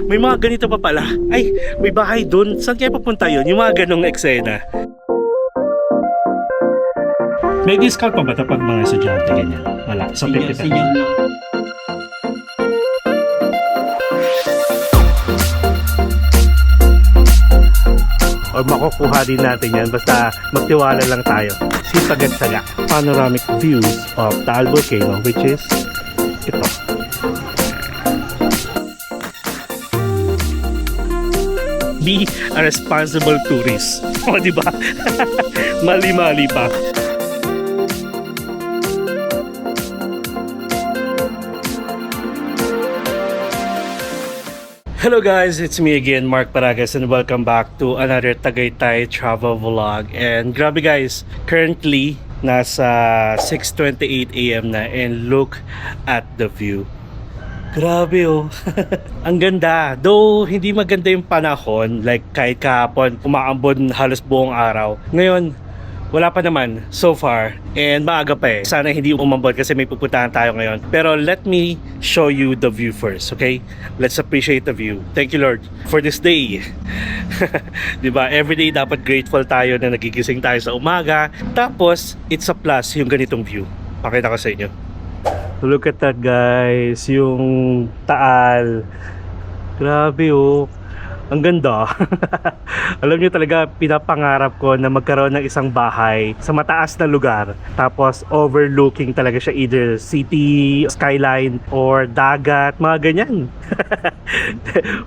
May mga ganito pa pala. Ay, may bahay dun. Saan kaya papunta yun? Yung mga ganong eksena. May discount pa ba ito pag mga estudyante ganyan? Wala. So, 50 pesos. Or makukuha din natin yan. Basta magtiwala lang tayo. Sipag at saga. Panoramic views of Taal Volcano, which is ito. Be a responsible tourist. O, diba? Mali-mali pa. Hello guys, it's me again, Mark Paragas, and welcome back to another Tagaytay travel vlog. And grabe guys, currently nasa 6:28 AM na, and look at the view. Grabe oh. Ang ganda. Though hindi maganda yung panahon, like kahit kahapon umaambon halos buong araw. Ngayon, wala pa naman so far, and maaga pa eh. Sana hindi umambon kasi may pupuntahan tayo ngayon. Pero let me show you the view first, okay? Let's appreciate the view. Thank you Lord for this day. Diba? Every day dapat grateful tayo na nagigising tayo sa umaga. Tapos, it's a plus yung ganitong view. Pakita ko sa inyo. Look at that guys, yung Taal. Grabe oh. Ang ganda. Alam niyo talaga, pinapangarap ko na magkaroon ng isang bahay sa mataas na lugar. Tapos overlooking talaga siya, either city, skyline, or dagat, mga ganyan.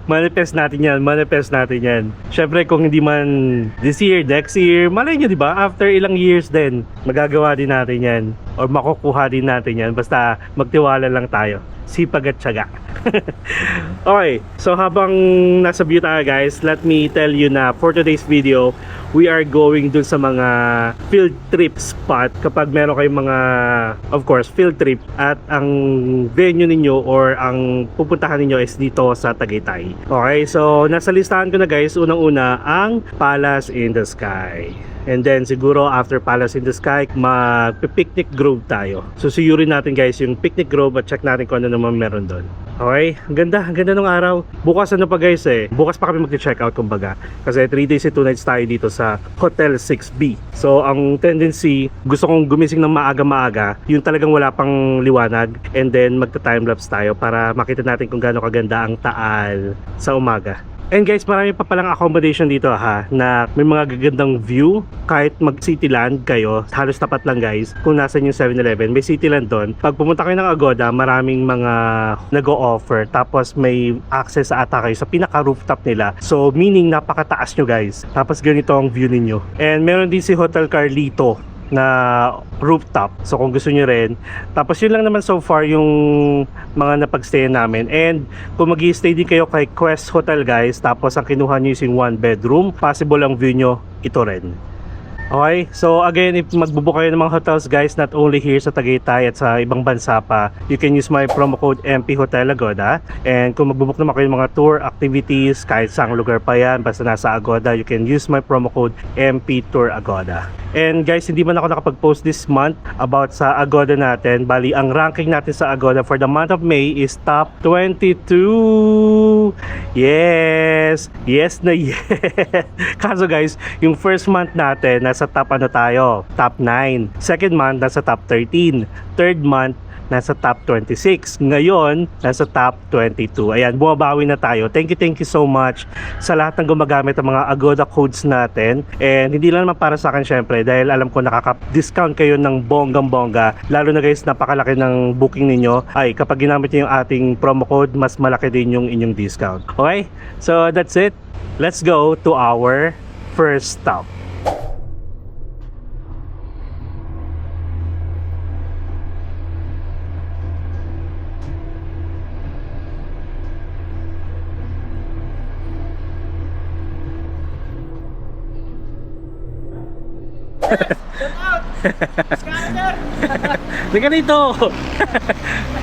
Manifest natin yan, manifest natin yan. Syempre kung hindi man this year, next year, malay nyo diba, after ilang years din, magagawa din natin yan. Or makukuha din natin yan. Basta magtiwala lang tayo. Sipag at tiyaga. Okay, so habang nasa view tayo guys, let me tell you na for today's video, we are going dun sa mga field trip spot kapag meron kayong mga, of course, field trip at ang venue ninyo or ang pupuntahan ninyo is dito sa Tagaytay. Okay, so nasa listahan ko na guys, unang-una ang Palace in the Sky. And then siguro after Palace in the Sky, mag-picnic grove tayo. So suyurin natin guys yung picnic grove at check natin kung ano naman meron doon. Okay, ang ganda ng araw. Bukas ano pa guys eh, bukas pa kami mag-check out kumbaga. Kasi 3 days and 2 nights tayo dito sa Hotel 6B. So ang tendency, gusto kong gumising ng maaga-maaga, yung talagang wala pang liwanag, and then magta-timelapse tayo para makita natin kung gaano kaganda ang Taal sa umaga. And guys, marami pa palang accommodation dito ha, na may mga gagandang view. Kahit mag Cityland kayo, halos tapat lang guys, kung nasa yung 7-Eleven, may Cityland doon. Pag pumunta kayo ng Agoda, maraming mga nag-o-offer. Tapos may access sa ata kayo sa pinaka-rooftop nila. So meaning napakataas nyo guys. Tapos ganito ang view ninyo. And meron din si Hotel Carlito na rooftop, so kung gusto nyo rin. Tapos yun lang naman so far yung mga napagstayan namin. And kung mag-i-stay din kayo kay Quest Hotel guys, tapos ang kinuha nyo yung 1 bedroom, possible ang view nyo ito rin. Okay, so again, if magbubook kayo ng mga hotels guys, not only here sa Tagaytay at sa ibang bansa pa, you can use my promo code MP Hotel Agoda. And kung magbubook naman kayo ng mga tour activities, kahit saang lugar pa yan, basta nasa Agoda, you can use my promo code MP Tour Agoda. And guys, hindi man ako nakapag-post this month about sa Agoda natin. Bali, ang ranking natin sa Agoda for the month of May is top 22. Yes! Yes na yes! Kaso guys, yung first month natin, nasa top ano tayo? Top 9. Second month, nasa top 13. Third month, nasa top 26. Ngayon, nasa top 22. Ayan, bumabawi na tayo. Thank you so much sa lahat ng gumagamit ng mga Agoda codes natin. And hindi lang naman para sa akin syempre, dahil alam ko nakaka-discount kayo ng bonggang-bongga. Lalo na guys, napakalaki ng booking ninyo. Ay, kapag ginamit niyo yung ating promo code, mas malaki din yung inyong discount. Okay? So, that's it. Let's go to our first stop. Liga dito.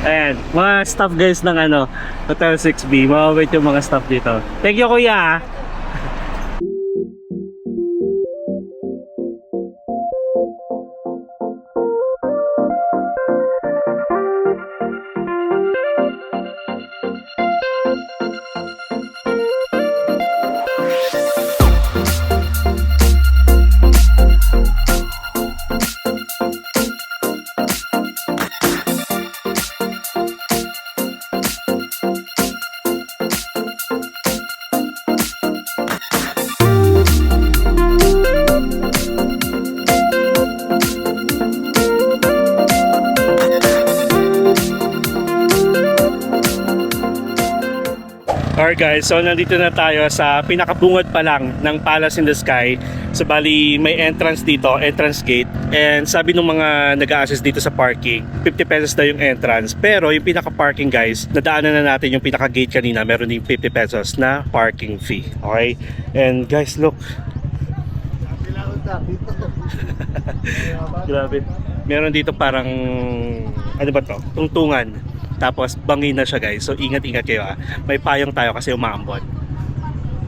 Ayan, mga staff guys ng ano, Hotel 6B. Mababait yung mga staff dito. Thank you kuya. Alright guys, so nandito na tayo sa pinakabungad pa lang ng Palace in the Sky. So bali may entrance dito, entrance gate. And sabi ng mga nag-a-assist dito sa parking, 50 pesos na yung entrance. Pero yung pinaka-parking guys, nadaanan na natin yung pinaka-gate kanina, meron din 50 pesos na parking fee. Okay? And guys, look. Grabe. Meron dito parang, ano ba to? Tungtungan. Tapos bangin na siya guys. So ingat-ingat kayo ah. May payong tayo kasi umaambon.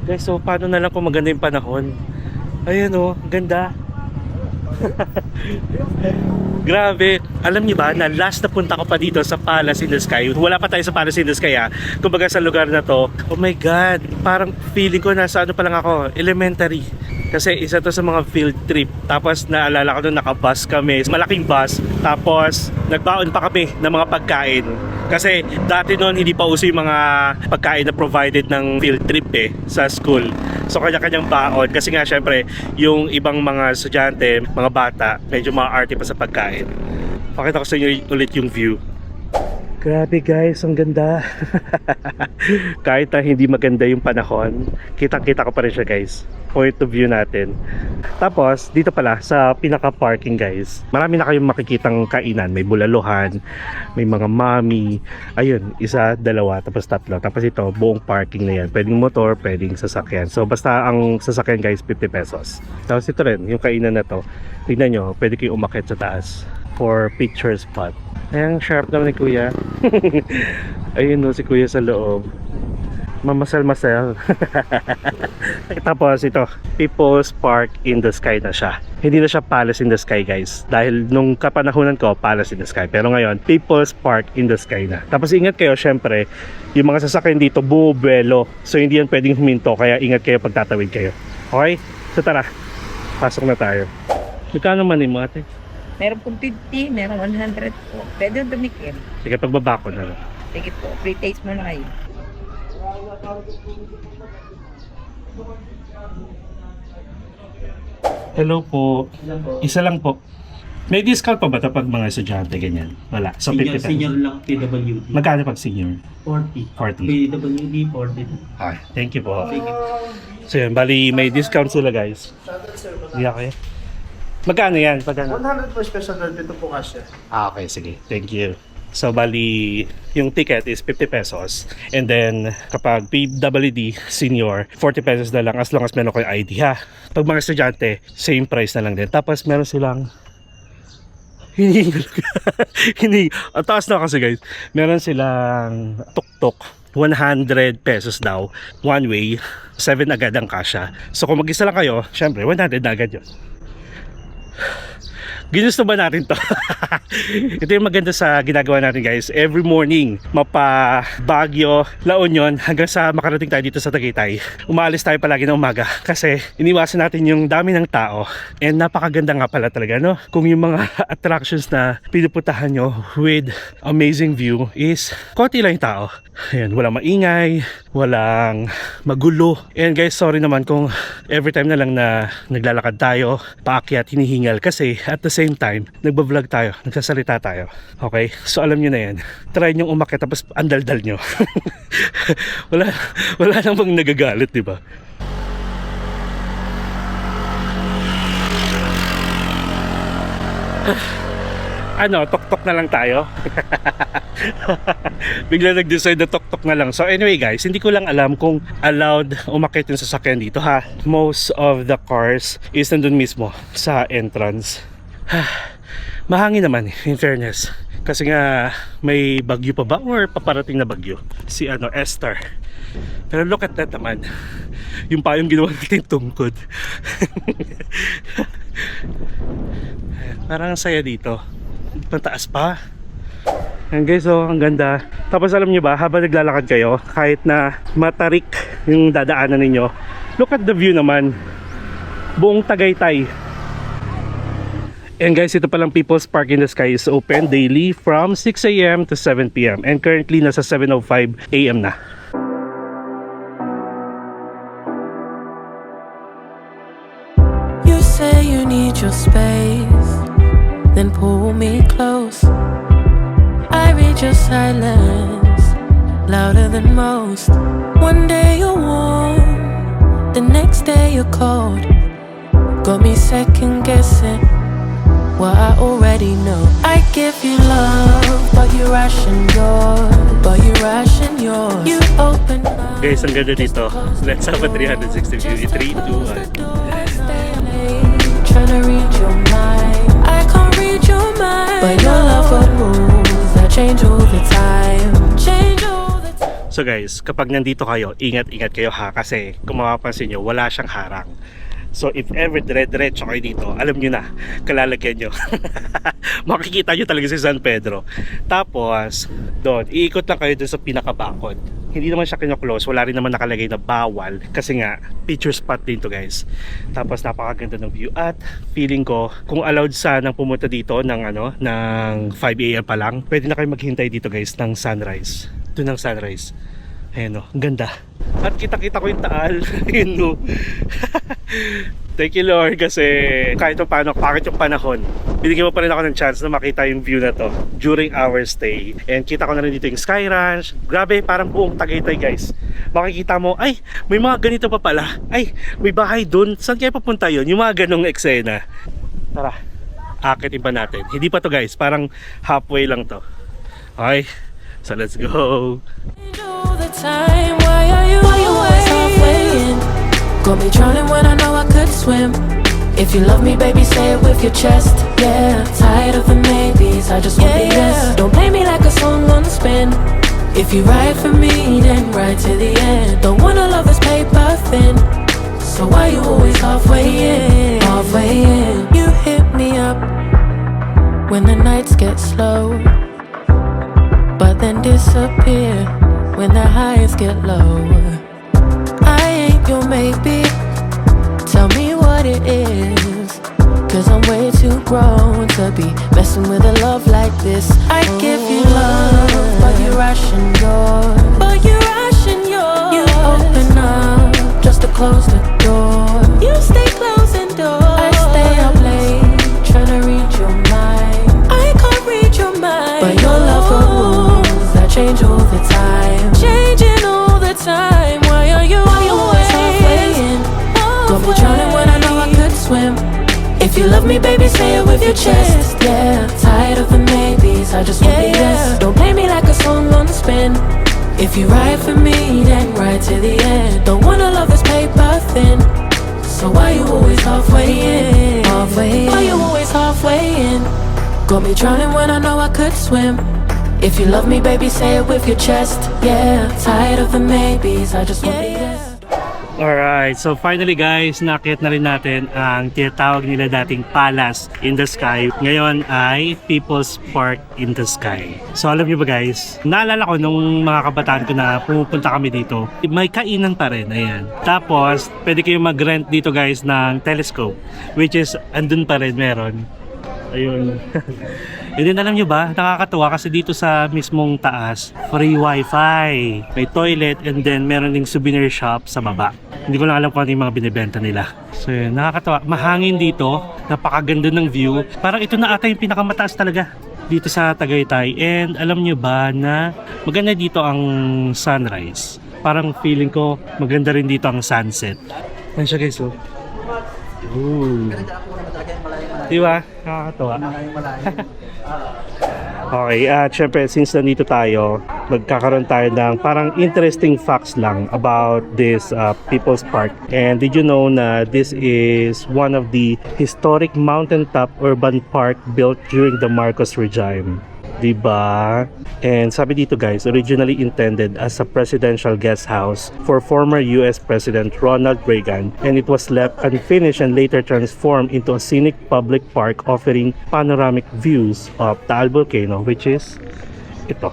Guys, so paano na lang kung maganda yung panahon? Ayan oh, ganda. Grabe. Alam niyo ba na last na punta ko pa dito sa Palace in the Sky. Wala pa tayo sa Palace in the Sky ah. Kumbaga sa lugar na to. Oh my God. Parang feeling ko nasa ano pa lang ako. Elementary. Kasi isa to sa mga field trip. Tapos naalala ko nung nakabus kami, malaking bus. Tapos nagbaon pa kami ng mga pagkain. Kasi dati noon hindi pa uso yung mga pagkain na provided ng field trip sa school. So kanya-kanyang baon. Kasi nga syempre yung ibang mga estudyante, mga bata, medyo maaarte pa sa pagkain. Pakita ko sa inyo ulit yung view. Grabe guys, ang ganda. Kahit na hindi maganda yung panahon, kitang-kita ko pa rin siya guys. Point of view natin. Tapos, dito pala sa pinaka-parking guys, marami na kayong makikitang kainan. May bulaluhan, may mga mami. Ayun, isa, dalawa, tapos tatlo. Tapos ito, buong parking na yan. Pwedeng motor, pwedeng sasakyan. So, basta ang sasakyan guys, 50 pesos. Tapos ito rin, yung kainan na to. Tignan nyo, pwede kayong umakyat sa taas for picture spot. Ayan, sharp naman ni Kuya. Ayun no, si Kuya sa loob. Mamasal-masal. Tapos ito, People's Park in the Sky na siya. Hindi na siya Palace in the Sky guys. Dahil nung kapanahunan ko, Palace in the Sky. Pero ngayon, People's Park in the Sky na. Tapos ingat kayo, syempre, yung mga sasakyan dito, buwelo. So hindi yan pwedeng huminto. Kaya ingat kayo pag tatawid kayo. Okay? So tara, pasok na tayo. Magkano man mo ate? Meron pong 50, meron 100 po. Pwede yung dumikit. Sige, pagbaba ko na lang. Sige po, free taste mo na kayo. Hello po. Isa lang po. May discount pa ba ito pag mga estudyante ganyan? Wala. So 50 pesos. Senior lang PWD. Magkano pag senior? 40. 40. PWD 40. Okay, thank you po. Sige. So yun, bali may discount sila guys. Hindi ako eh. Magkano yan? Magkano? 100 per special card, ito po kasi. Okay, sige. Thank you. So, bali, yung ticket is 50 pesos. And then, kapag PWD senior, 40 pesos na lang as long as meron ko yung ID ha. Pag mga estudyante, same price na lang din. Tapos, meron silang hindi. Ang taas na kasi guys. Meron silang tuk-tuk. 100 pesos daw. One way. 7 agad ang kasya. So, kung mag-isa lang kayo, syempre, 100 na agad yun. Ginusto ba natin to? Ito yung maganda sa ginagawa natin guys. Every morning, mapa Baguio, La Union, hanggang sa makarating tayo dito sa Tagaytay. Umaalis tayo palagi ng umaga kasi iniwasan natin yung dami ng tao. And napakaganda nga pala talaga, no? Kung yung mga attractions na pinupuntahan nyo with amazing view is konti lang yung tao. Ayan, walang maingay, walang magulo. And guys, sorry naman kung every time na lang na naglalakad tayo, paakyat, hinihingal kasi at the same time, nagbablog tayo, nagsasalita tayo. Okay? So alam nyo na yan. Try nyo umakyat tapos andaldal nyo. wala namang nagagalit, di ba? Ano, tok-tok na lang tayo. Bigla nag-decide na tok-tok na lang. So anyway guys, hindi ko lang alam kung allowed umakyat yung sasakyan dito ha. Most of the cars is nandun mismo sa entrance. Mahangin naman in fairness. Kasi nga may bagyo pa ba or paparating na bagyo? Si Esther. Pero look at that naman. Yung payong ginawa natin tungkod. Parang ang saya dito. Pantaas pa. Ayan guys, oh, ang ganda. Tapos alam nyo ba, habang naglalakad kayo, kahit na matarik yung dadaanan ninyo, look at the view naman. Buong Tagaytay. And guys, ito palang People's Park in the Sky is open daily from 6 AM to 7 PM. And currently nasa 7:05 AM na. You say you need your space, then pull me close. I read your silence louder than most. One day you're warm, the next day you're cold. Got me second guessing what I already know. I give you love, but you ration yours. But you ration yours. You open up. Guys, ang ganda dito. Let's have a 360 view. 3, 2, 1. Trying to read your mind. I can't read your mind. But your love got rules that change all the time. Change all the time. So guys, kapag nandito kayo, ingat-ingat kayo ha. Kasi kung mapapansin nyo, wala siyang harang. So if ever dire-diretso kayo dito, alam nyo na, kalalagyan nyo. Makikita nyo talaga si San Pedro. Tapos, doon, iikot lang kayo doon sa pinakabakod. Hindi naman siya kino-close, wala rin naman nakalagay na bawal. Kasi nga, picture spot din to guys. Tapos napakaganda ng view. At feeling ko, kung allowed sanang pumunta dito ng, ng 5 AM pa lang, pwede na kayo maghintay dito guys ng sunrise. Doon ng sunrise. Ayan o, ang ganda. At kita-kita ko yung Taal. Yun no. Thank you Lord kasi kahit paano, pakit yung panahon, binigyan mo pa rin ako ng chance na makita yung view na to during our stay. And kita ko na rin dito yung Sky Ranch. Grabe, parang buong Tagaytay guys. Makikita mo, ay, may mga ganito pa pala. Ay, may bahay dun. Saan kayo papunta yun? Yung mga ganong eksena. Tara, akitin pa natin. Hindi pa to guys, parang halfway lang to. Okay, so let's go. All the time, why are you always halfway in? Got me drowning when I know I could swim. If you love me, baby, say it with your chest. Yeah, tired of the maybes, I just want the yes. Don't play me like a song on spin. If you ride for me, then ride to the end. Don't wanna love this paper thin. So why you always halfway in? Halfway in. You hit me up when the nights get slow, but then disappear when the highs get low. I ain't your maybe, tell me what it is, cause I'm way too grown to be messing with a love like this. I give you love, but you ration yours. But you ration yours. You open up just to close the door. You stay closing doors. I stay up late, trying to read your mind. I can't read your mind. But your love got rules that change all the time. Changing all the time. Why are you always halfway in? Got me drowning when I know I could swim. If you love me, baby, say it with your chest. Yeah, tired of the maybes, I just want the yes. Don't play me like a song on spin. If you ride for me, then ride to the end. Don't wanna love this paper thin. So why you always halfway in? Halfway in. Why you always halfway in? Got me drowning when I know I could swim. If you love me, baby, say it with your chest. Yeah, tired of the maybes, I just want the yes. Alright, so finally guys, nakit na rin natin ang tinatawag nila dating Palace in the Sky. Ngayon ay People's Park in the Sky. So alam niyo ba guys, naalala ko nung mga kabataan ko na pumupunta kami dito, may kainan pa rin, ayan. Tapos, pwede kayong mag-rent dito guys ng telescope, which is andun pa rin meron. Ayun. And then alam nyo ba, nakakatuwa kasi dito sa mismong taas, free wifi, may toilet, and then meron ding souvenir shop sa baba. Hindi ko lang alam kung ano yung mga binibenta nila. So yun, nakakatuwa. Mahangin dito, napakaganda ng view. Parang ito na ata yung pinakamataas talaga dito sa Tagaytay. And alam nyo ba na maganda dito ang sunrise. Parang feeling ko maganda rin dito ang sunset. Ano siya guys, oh. Ooh. Diba? Nakakatawa. Okay, at syempre since nandito tayo, magkakaroon tayo ng parang interesting facts lang about this People's Park. And did you know na this is one of the historic mountaintop urban park built during the Marcos regime? Diba? And sabi dito guys, originally intended as a presidential guest house for former US President Ronald Reagan, and it was left unfinished and later transformed into a scenic public park offering panoramic views of Taal Volcano, which is ito.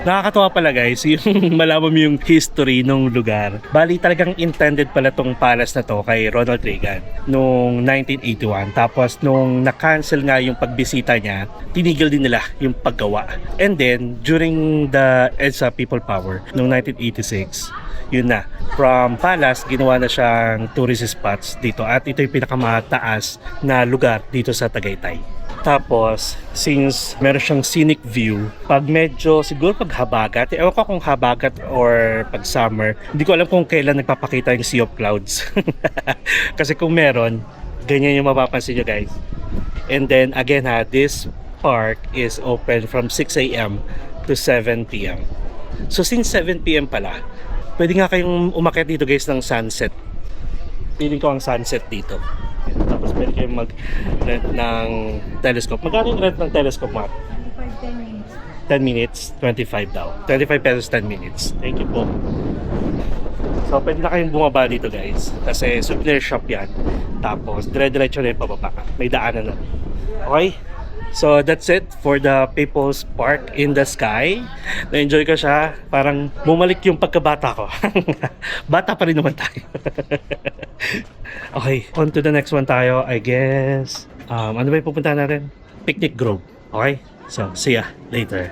Nakakatawa pala guys, yung malaman mo yung history ng lugar. Bali talagang intended pala tong palace na to kay Ronald Reagan noong 1981. Tapos nung na-cancel nga yung pagbisita niya, tinigil din nila yung paggawa. And then during the EDSA People Power noong 1986, yun na, from palace ginawa na siyang tourist spots dito. At ito yung pinakamataas na lugar dito sa Tagaytay. Tapos, since meron siyang scenic view, pag medyo, siguro pag habagat, ewan ko kung habagat or pag summer, hindi ko alam kung kailan nagpapakita yung Sea of Clouds. Kasi kung meron, ganyan yung mapapansin nyo guys. And then, again ha, this park is open from 6 a.m. to 7 p.m. So, since 7 p.m. pala, pwede nga kayong umakyat dito guys ng sunset. Feeling ko ang sunset dito. Tapos pwede kayong mag-rent ng telescope. Magkano yung rent ng telescope, Mark? 10 minutes, 25 daw. 25 pesos, 10 minutes. Thank you po. So, pwede na kayong bumaba dito, guys. Kasi souvenir shop yan. Tapos, dire-diretso na yung pababa. May daanan na. Okay? So, that's it for the People's Park in the Sky. Na-enjoy ko siya. Parang bumalik yung pagkabata ko. Bata pa rin naman tayo. Okay, on to the next one tayo, I guess. Ano ba yung pupuntahan natin? Picnic Grove. Okay? So, see ya later.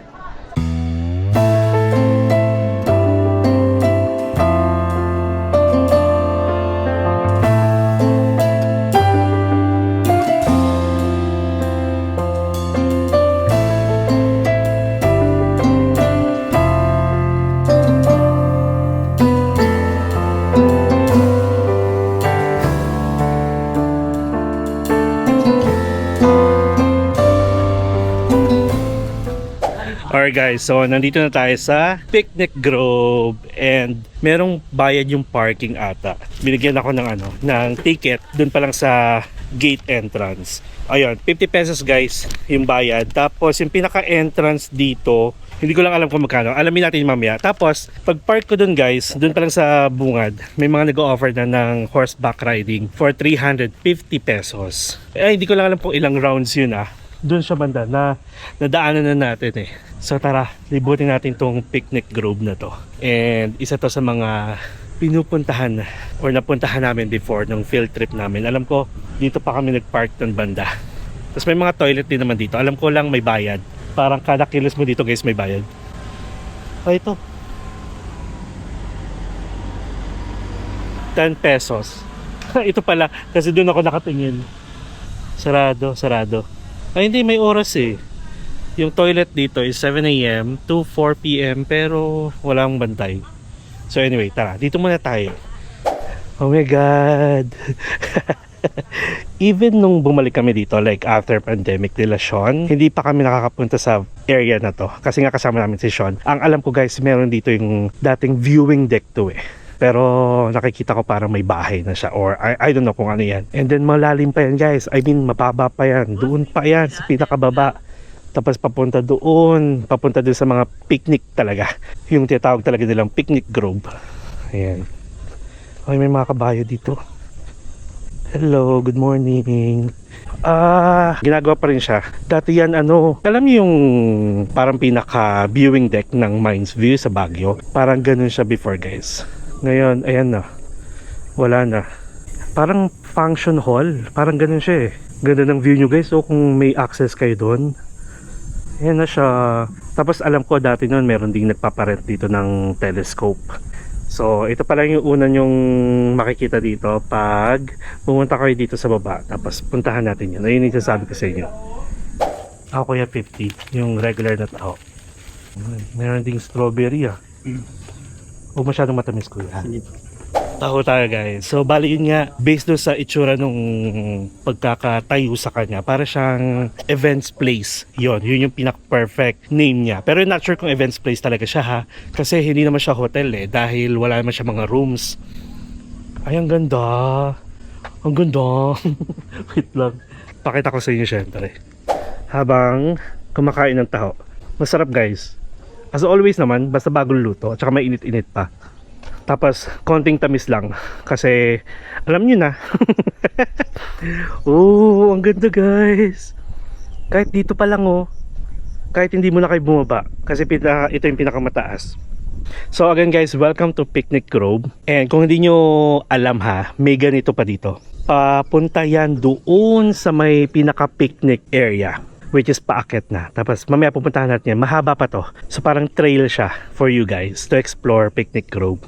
Alright guys, so nandito na tayo sa Picnic Grove and merong bayad yung parking ata. Binigyan ako ng ticket dun pa lang sa gate entrance. Ayun, 50 pesos guys yung bayad. Tapos yung pinaka-entrance dito, hindi ko lang alam kung magkano. Alamin natin mamaya. Tapos, pag park ko dun guys, dun pa lang sa bungad, may mga nag-o-offer na ng horseback riding for 350 pesos. Hindi ko lang alam kung ilang rounds yun Doon siya banda na nadaanan na natin So tara, libutin natin tong Picnic Grove na to. And isa to sa mga pinupuntahan or napuntahan namin before nung field trip namin. Alam ko, dito pa kami nag-park ng banda. Tapos may mga toilet din naman dito. Alam ko lang may bayad. Parang kada kilos mo dito guys may bayad. Ito. 10 pesos. Ito pala, kasi doon ako nakatingin. Sarado. Ay hindi, may oras Yung toilet dito is 7 a.m. to 4 p.m. pero walang bantay. So anyway, tara, dito muna tayo. Oh my God! Even nung bumalik kami dito, like after pandemic nila Sean, hindi pa kami nakakapunta sa area na to. Kasi nga kasama namin si Sean. Ang alam ko guys, meron dito yung dating viewing deck to Pero nakikita ko parang may bahay na siya or I don't know kung ano yan. And then malalim pa yan guys. I mean mababa pa yan. Doon pa yan sa pinakababa. Tapos papunta doon sa mga picnic talaga. Yung tinatawag talaga nilang Picnic Grove. Ayan. Ay, may mga kabayo dito. Hello, good morning. Ginagawa pa rin siya. Dati yan alam niyo yung parang pinaka viewing deck ng Mines View sa Baguio. Parang ganun siya before guys. Ngayon, ayan na. Wala na. Parang function hall. Parang ganun siya Ganda ng view nyo guys. So kung may access kayo doon, ayan na siya. Tapos alam ko dati noon meron ding nagpaparent dito ng telescope. So ito pala yung una nyong makikita dito pag pumunta kayo dito sa baba. Tapos puntahan natin yun. Ayun yung sasabi ko sa inyo. Ako kuya 50. Yung regular na tao. Meron ding strawberry Huwag masyadong matamis kuya. Taho tayo guys. So bali yun nga, based doon sa itsura nung pagkakatayo sa kanya, para siyang events place. Yun yung pinaka-perfect name niya. Pero not sure kung events place talaga siya kasi hindi naman siya hotel dahil wala naman siya mga rooms. Ay, ang ganda. Ang ganda. Wait lang. Pakita ko sa inyo syempre. Habang kumakain ng taho. Masarap guys. As always naman, basta bagong luto at saka may init-init pa. Tapos konting tamis lang kasi alam niyo na. Oh, ang ganda guys. Kahit dito pa lang kahit hindi mo na kayo bumaba kasi ito yung pinakamataas. So again guys, welcome to Picnic Grove. And kung hindi nyo alam may ganito pa dito. Papunta yan doon sa may pinaka-picnic area, which is paakyat na. Tapos mamaya pupuntahan natin yan. Mahaba pa to. So parang trail siya for you guys to explore Picnic Grove.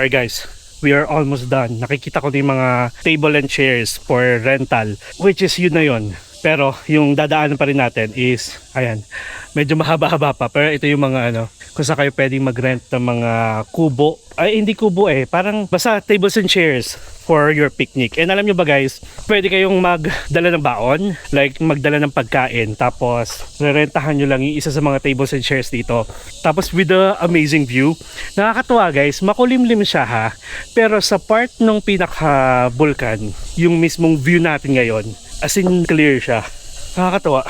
Alright guys, we are almost done. Nakikita ko na yung mga table and chairs for rental, which is yun na yun. Pero yung dadaanan pa rin natin is, ayan, medyo mahaba-haba pa. Pero ito yung mga ano, kung saan kayo pwedeng mag-rent ng mga kubo. Ay, hindi kubo parang basta tables and chairs for your picnic. And alam nyo ba guys, pwede kayong magdala ng baon, like magdala ng pagkain. Tapos, rerentahan nyo lang yung isa sa mga tables and chairs dito. Tapos with the amazing view, nakakatuwa guys, makulimlim siya ha. Pero sa part ng pinaka-vulkan, yung mismong view natin ngayon, as in clear siya. Nakakatuwa.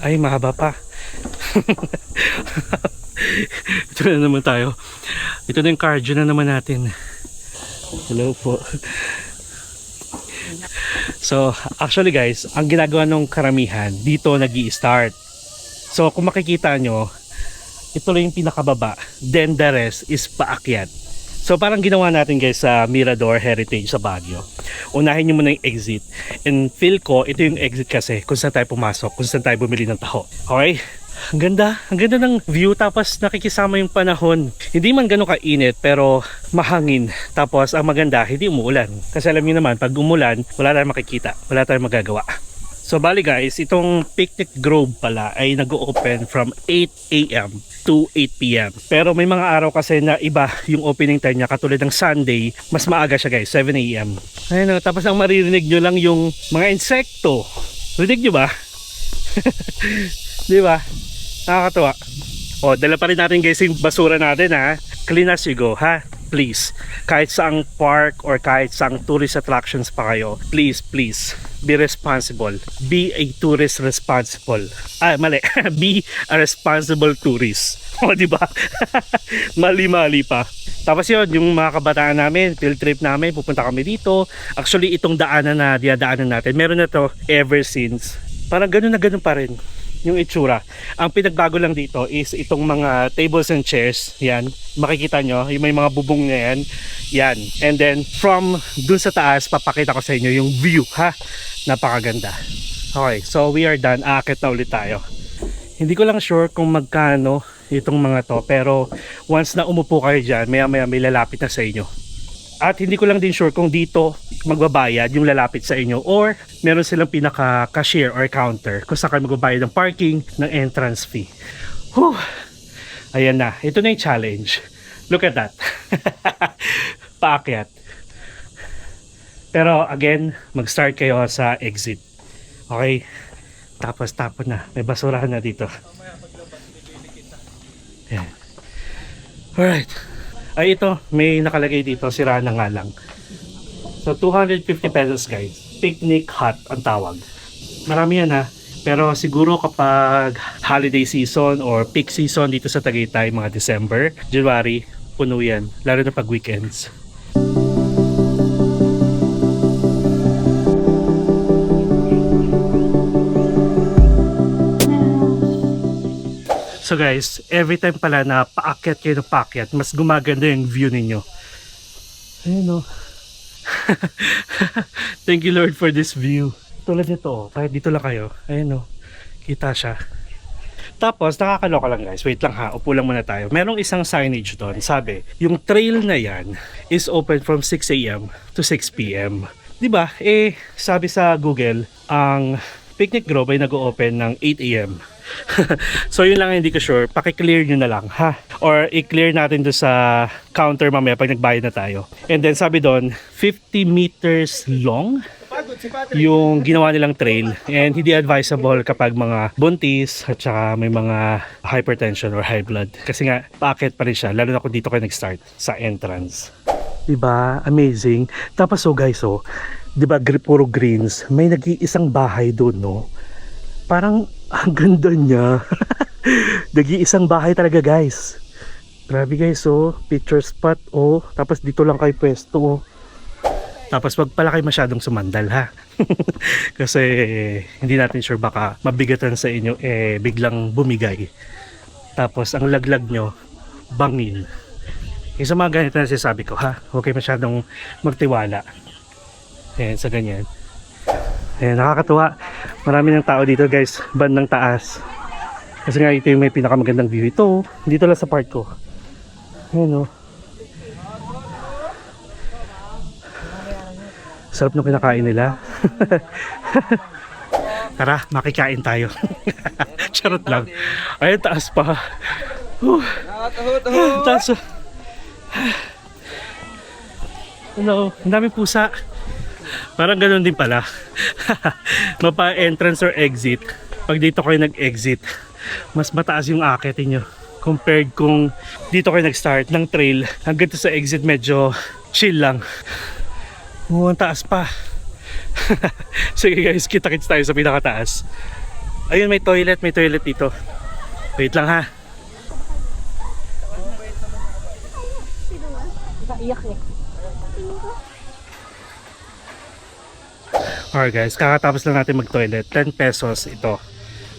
Ay, mahaba pa. Ito na naman tayo. Ito na yung cardio na naman natin. Hello po. So, actually guys, ang ginagawa ng karamihan, dito nag-i-start. So, kung makikita nyo, ito lang yung pinakababa. Then the rest is paakyat. So, parang ginawa natin guys sa Mirador Heritage sa Baguio. Unahin nyo muna yung exit. And feel ko, ito yung exit kasi kung saan tayo pumasok, kung saan tayo bumili ng taho. Okay? Ang ganda ng view, tapos nakikisama yung panahon. Hindi man ganun kainit pero mahangin. Tapos ang maganda, hindi umuulan. Kasi alam niyo naman, pag umulan, wala tayong makikita, wala tayong magagawa. So bali guys, itong Picnic Grove pala ay nag-open from 8 AM to 8 PM. Pero may mga araw kasi na iba yung opening time niya, katulad ng Sunday, mas maaga siya guys, 7 AM. Ayun, tapos ang maririnig nyo lang yung mga insekto. Rinig nyo ba? Di ba? Nakakatuwa. O, dala pa rin natin guys yung basura natin ha. Clean as you go ha. Please. Kahit saang park or kahit saang tourist attractions pa kayo, please be responsible. Be a tourist responsible. Mali. Be a responsible tourist. O, di ba? Mali-mali pa. Tapos yun, yung mga kabataan namin, field trip namin, pupunta kami dito. Actually, itong daanan na dinadaanan natin, meron na to ever since. Parang ganun na ganun pa rin yung itsura. Ang pinagbago lang dito is itong mga tables and chairs. Yan, makikita nyo, yung may mga bubong na yan. Yan. And then, from dun sa taas, papakita ko sa inyo yung view, ha? Napakaganda. Okay, so we are done. Aakit na ulit tayo. Hindi ko lang sure kung magkano itong mga to, pero once na umupo kayo dyan, maya may lalapit na sa inyo. At hindi ko lang din sure kung dito magbabayad yung lalapit sa inyo or meron silang pinaka-cashier or counter kung saan kayo magbabayad ng parking, ng entrance fee. Whew! Ayan na. Ito na yung challenge. Look at that. Paakyat. Pero again, mag-start kayo sa exit. Okay? Tapos na. May basurahan na dito. Ayan. Alright. Ay ito, may nakalagay dito, sira na nga lang. So 250 pesos guys. Picnic hut ang tawag. Marami yan ha. Pero siguro kapag holiday season or peak season dito sa Tagaytay, mga December, January, puno yan. Lalo na pag weekends. So guys, every time pala na paakyat kayo ng paakyat, mas gumaganda yung view ninyo. Ayun o. Thank you Lord for this view. Tulad nito, kahit dito lang kayo. Ayun o. Kita siya. Tapos, nakakaloka lang guys. Wait lang ha, upo lang muna tayo. Merong isang signage doon. Sabi, yung trail na yan is open from 6 AM to 6 PM. Diba? Sabi sa Google, ang Picnic Grove ay nag-open ng 8 AM. So yun lang, hindi ko sure, paki-clear nyo na lang ha, or i-clear natin doon sa counter mamaya pag nagbayad na tayo. And then sabi doon 50 meters long yung ginawa nilang trail, and hindi advisable kapag mga buntis at saka may mga hypertension or high blood, kasi nga paakyat pa rin siya, lalo na kung dito kayo nag-start sa entrance. Diba? Amazing. Tapos so guys, so diba puro greens, may nag-iisang bahay doon, no? Parang ang ganda niya. Nag-iisang bahay talaga guys. Grabe guys, oh, picture spot, oh. Tapos dito lang kayo pwesto, oh. Tapos wag pala kayo masyadong sumandal ha. Kasi hindi natin sure, baka mabigatan sa inyo biglang bumigay. Tapos ang laglag nyo, bangin. Yung sa mga ganito na sinasabi ko ha, huwag kayo masyadong magtiwala. Ayan, sa ganyan. Ayan, nakakatuwa. Marami ng tao dito guys, bandang taas. Kasi nga ito yung may pinakamagandang view. Ito, dito lang sa part ko. Ayan o. Sarap nung kinakain nila. Tara, makikain tayo. Charot lang. Ayun, taas pa. Taas. Ano, ang daming pusa. Parang ganun din pala. Mapa-entrance or exit. Pag dito kayo nag-exit, mas mataas yung aakitin nyo. Compared kung dito kayo nag-start ng trail, hanggang sa exit medyo chill lang. Ang taas pa. Sige guys, kita-kits tayo sa pinakataas. Ayun, may toilet dito. Wait lang ha. Alright guys, kakatapos lang natin mag-toilet. 10 pesos ito.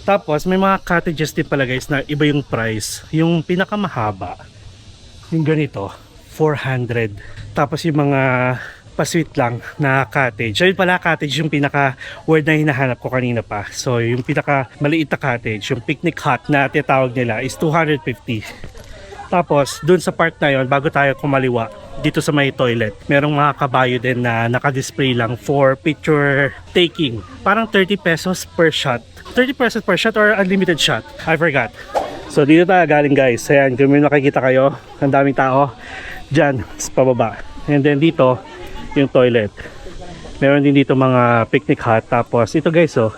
Tapos may mga cottages din pala guys na iba yung price. Yung pinakamahaba, yung ganito, 400. Tapos yung mga pa-sweet lang na cottage. So yun pala, cottage yung pinaka-word na hinahanap ko kanina pa. So yung pinaka-maliit na cottage, yung picnic hut na tinatawag nila is 250. Tapos dun sa part na yun, bago tayo kumaliwa, dito sa may toilet, merong mga kabayo din na naka-display lang for picture taking. Parang 30 pesos per shot. 30 pesos per shot or unlimited shot? I forgot. So dito tayo galing guys. Ayan, kung may nakikita kayo, ang daming tao dyan sa pababa. And then dito, yung toilet. Meron din dito mga picnic hut. Tapos ito guys, oh,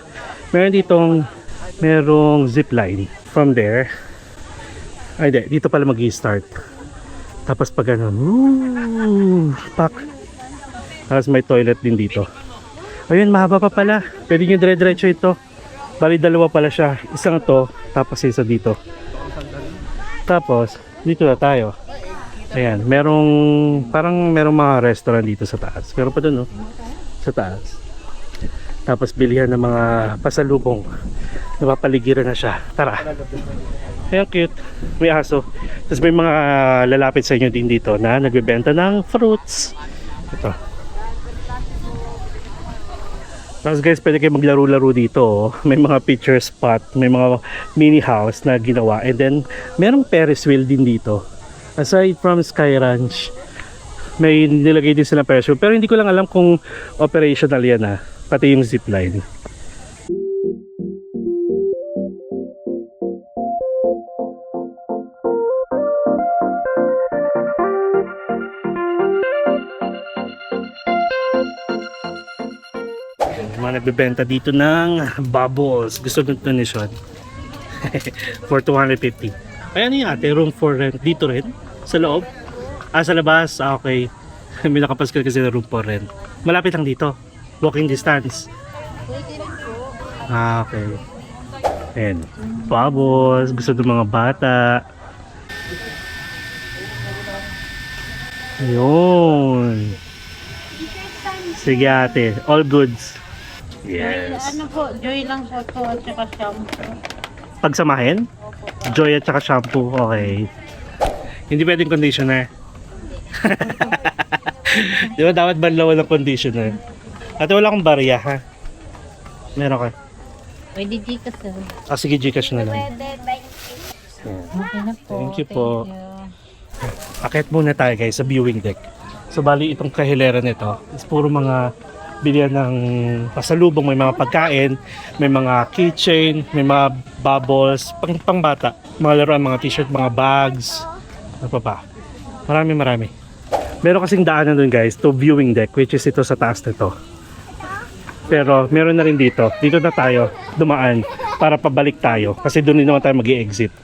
merong zipline. From there, ay dito pala mag-i-start. Tapos pag ganun, pak. Tapos may toilet din dito. Ayun, mahaba pa pala. Pwede nyo dire-diretso ito. Bali, dalawa pala siya. Isang to, tapos isa dito. Tapos, dito na tayo. Ayan, parang merong mga restaurant dito sa taas. Pero pa dun, no? Sa taas. Tapos bilihan ng mga pasalubong. Napapaligiran na siya. Tara. Ayan, cute. May aso. Tapos may mga lalapit sa inyo din dito na nagbebenta ng fruits. Ito. Tapos guys, pwede kayo maglaro-laro dito. Oh. May mga picture spot. May mga mini house na ginawa. And then, merong Ferris wheel din dito. Aside from Sky Ranch, may nilagay din sila Ferris wheel. Pero hindi ko lang alam kung operational yan ha. Pati yung zipline. Mga nagbebenta dito ng bubbles. Gusto nyo ito ni Sean. For 250. Ayan yung ate, room for rent. Dito rin? Sa loob? Sa labas? Okay. May nakapaskal kasi na room for rent. Malapit lang dito. Walking distance. Okay. Ayan. Bubbles. Gusto ng mga bata. Ayun. Sige ate. All goods. Yes. Ano po, Joy lang po ito at saka shampoo. Pagsamahin? Joy at saka shampoo. Okay. Hindi pwedeng conditioner. Di ba dapat banlawan ng conditioner? At wala akong barya ha? Meron ka? Pwede Gcash sir. Sige, Gcash na lang. Okay na po. Thank you po. Akit muna tayo guys sa viewing deck. So bali itong kahilera nito is puro mga bilihan ng pasalubong, may mga pagkain, may mga keychain, may mga bubbles, pang bata, mga laruan, mga t-shirt, mga bags, ano pa. Marami. Meron kasing daanan dun guys to viewing deck, which is ito sa taas nito. Pero meron na rin dito na tayo dumaan para pabalik tayo kasi doon din naman tayo mag-i-exit.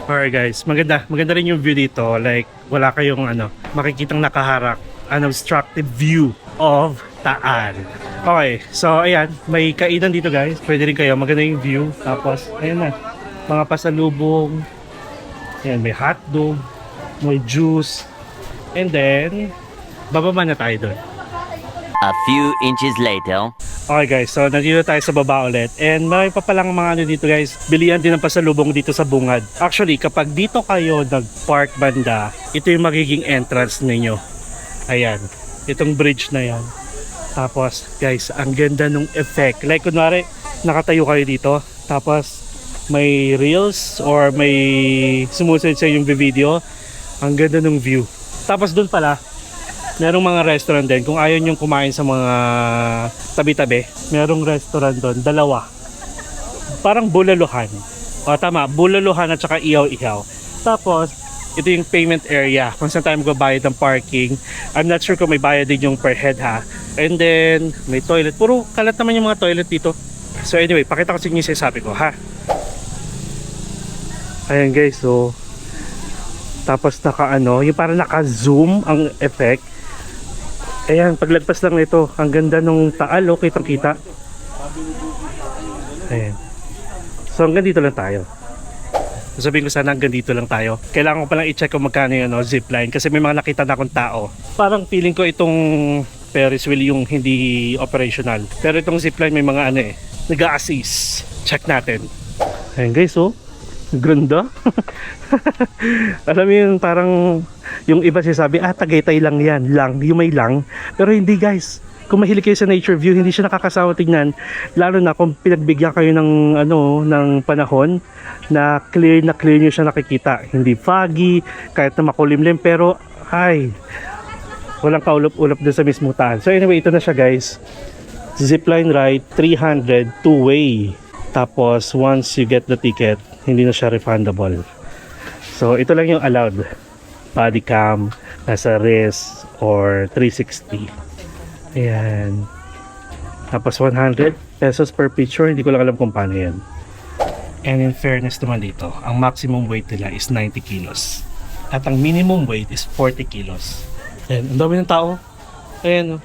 Alright guys, maganda rin yung view dito. Like, wala kayong makikitang nakaharap, unobstructed view of Taal. Okay, so ayan, may kainan dito guys. Pwede rin kayo, maganda yung view. Tapos, ayan na, mga pasalubong. Ayan, may hotdog, may juice. And then, bababa na tayo doon. A few inches later. Okay guys, so nandito tayo sa baba ulit. And marami pa palang mga ano dito guys, bilihan din ng pasalubong dito sa bungad. Actually, kapag dito kayo nag-park banda, ito yung magiging entrance ninyo. Ayan, itong bridge na yan. Tapos guys, ang ganda nung effect. Like kunwari, nakatayo kayo dito, tapos may reels or may sumusunod sa yung video. Ang ganda nung view. Tapos dun pala, merong mga restaurant din. Kung ayaw nyong kumain sa mga tabi-tabi, merong restaurant doon, dalawa. Parang bulaluhan. O tama, bulaluhan at saka ihaw-ihaw. Tapos, ito yung payment area. Kung saan tayo magbabayad ng parking. I'm not sure kung may bayad din yung per head ha. And then, may toilet. Puro kalat naman yung mga toilet dito. So anyway, pakita ko sa inyo yung sinasabi ko ha. Ayan guys, so tapos yung parang naka-zoom ang effect. Ayan, paglagpas lang nito, ang ganda nung taal, kitang kita. Ayan. So hanggang dito lang tayo. Sabihin ko sana hanggang dito lang tayo. Kailangan ko palang i-check kung magkano yung zipline kasi may mga nakita na akong tao. Parang feeling ko itong Ferris wheel yung hindi operational. Pero itong zipline may mga nag-a-assist. Check natin. Ayan guys, ganda. Alam mo yun, parang yung iba sinasabi, Tagaytay lang yan, yung may lang. Pero hindi guys, kung mahilig kayo sa nature view, hindi siya nakakasawa tignan. Lalo na kung pinagbigyan kayo ng ng panahon na clear nyo siya nakikita. Hindi foggy, kahit na makulimlim, pero walang kaulap-ulap dun sa mismong taan. So anyway, ito na siya guys. Zipline ride, 300 two-way. Tapos once you get the ticket, hindi na siya refundable. So ito lang yung allowed. Body cam, nasa wrist or 360. Ayan. Tapos 100 pesos per picture. Hindi ko lang alam kung paano yan. And in fairness naman dito, ang maximum weight nila is 90 kilos. At ang minimum weight is 40 kilos. Ayan, ang dami ng tao. Ayan.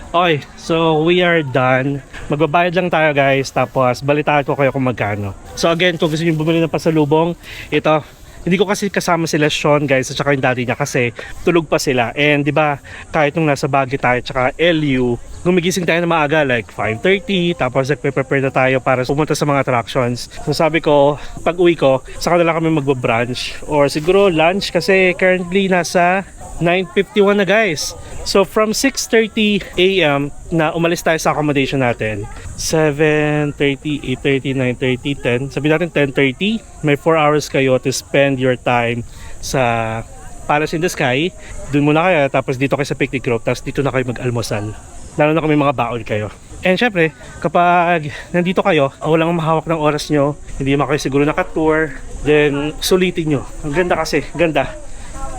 Okay, so we are done. Magbabayad lang tayo guys, tapos balitaan ko kayo kung magkano. So again, kung gusto nyo bumili ng pasalubong, ito, hindi ko kasi kasama sila Sean guys at saka yung daddy niya kasi tulog pa sila. And di ba kahit nung nasa Baguio tayo at saka LU, gumigising tayo na maaga like 5:30, tapos nagpe-prepare na tayo para pumunta sa mga attractions. So sabi ko, pag uwi ko, saka na lang kami magbabrunch or siguro lunch kasi currently nasa 9:51 na guys. So from 6:30 AM na umalis tayo sa accommodation natin, 7:30, 8:30, 9:30, 10, sabi natin 10:30, may 4 hours kayo to spend your time sa Palace in the Sky. Doon muna kayo, tapos dito kayo sa picnic group, tapos dito na kayo mag-almusal. Lalo na kung may mga baon kayo. And syempre, kapag nandito kayo, walang mahawak ng oras nyo, hindi naman kayo siguro naka-tour, then sulitin nyo. Ang ganda kasi, ganda.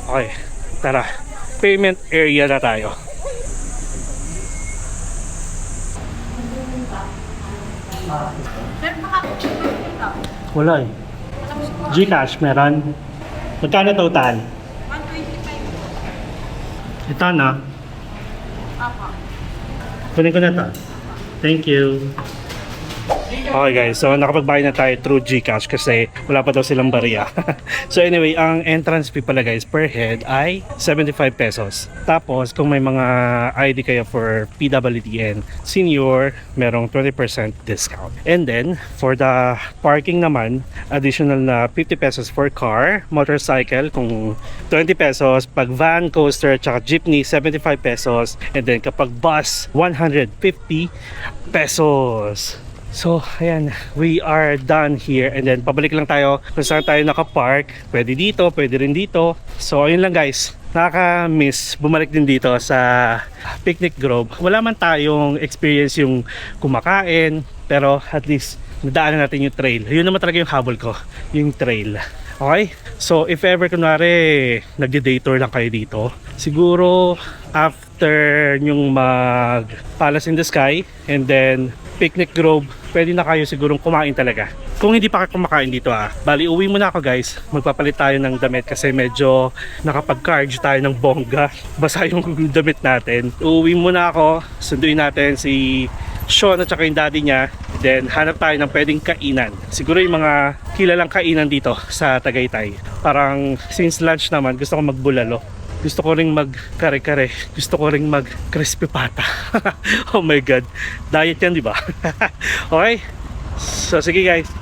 Okay, tara. Payment area na tayo. Wala Gcash meron. Magkano total? 125. Ito na. Kunin ko na to. Thank you. Okay guys, so nakapagbayad na tayo through Gcash kasi wala pa daw silang barya. So anyway, ang entrance fee pala guys per head ay 75 pesos. Tapos kung may mga ID kayo for PWDN senior, merong 20% discount. And then for the parking naman, additional na 50 pesos for car, motorcycle kung 20 pesos, pag van, coaster, tsaka jeepney 75 pesos, and then kapag bus 150 pesos. So, ayan, we are done here and then pabalik lang tayo kung saan tayo nakapark. Pwede dito, pwede rin dito. So, ayun lang guys, nakaka-miss bumalik din dito sa Picnic Grove. Wala man tayong experience yung kumakain, pero at least nadaanan natin yung trail. Yun naman talaga yung habol ko, yung trail. Okay? So, if ever kunwari nagde-day tour lang kayo dito, siguro after yung mag Palace in the Sky and then Picnic Grove, pwede na kayo sigurong kumain talaga. Kung hindi pa kayo kumakain dito bali uwi muna ako guys. Magpapalit tayo ng damit kasi medyo nakapag-charge tayo ng bongga. Basa yung damit natin. Uwi muna ako, sunduin natin si Sean at saka yung daddy niya. Then hanap tayo ng pwedeng kainan. Siguro yung mga kilalang kainan dito sa Tagaytay. Parang since lunch naman gusto ko magbulalo. Gusto ko ring mag kare-kare. Gusto ko ring mag crispy pata. Oh my god. Diet yan, di ba? Okay? So sige guys.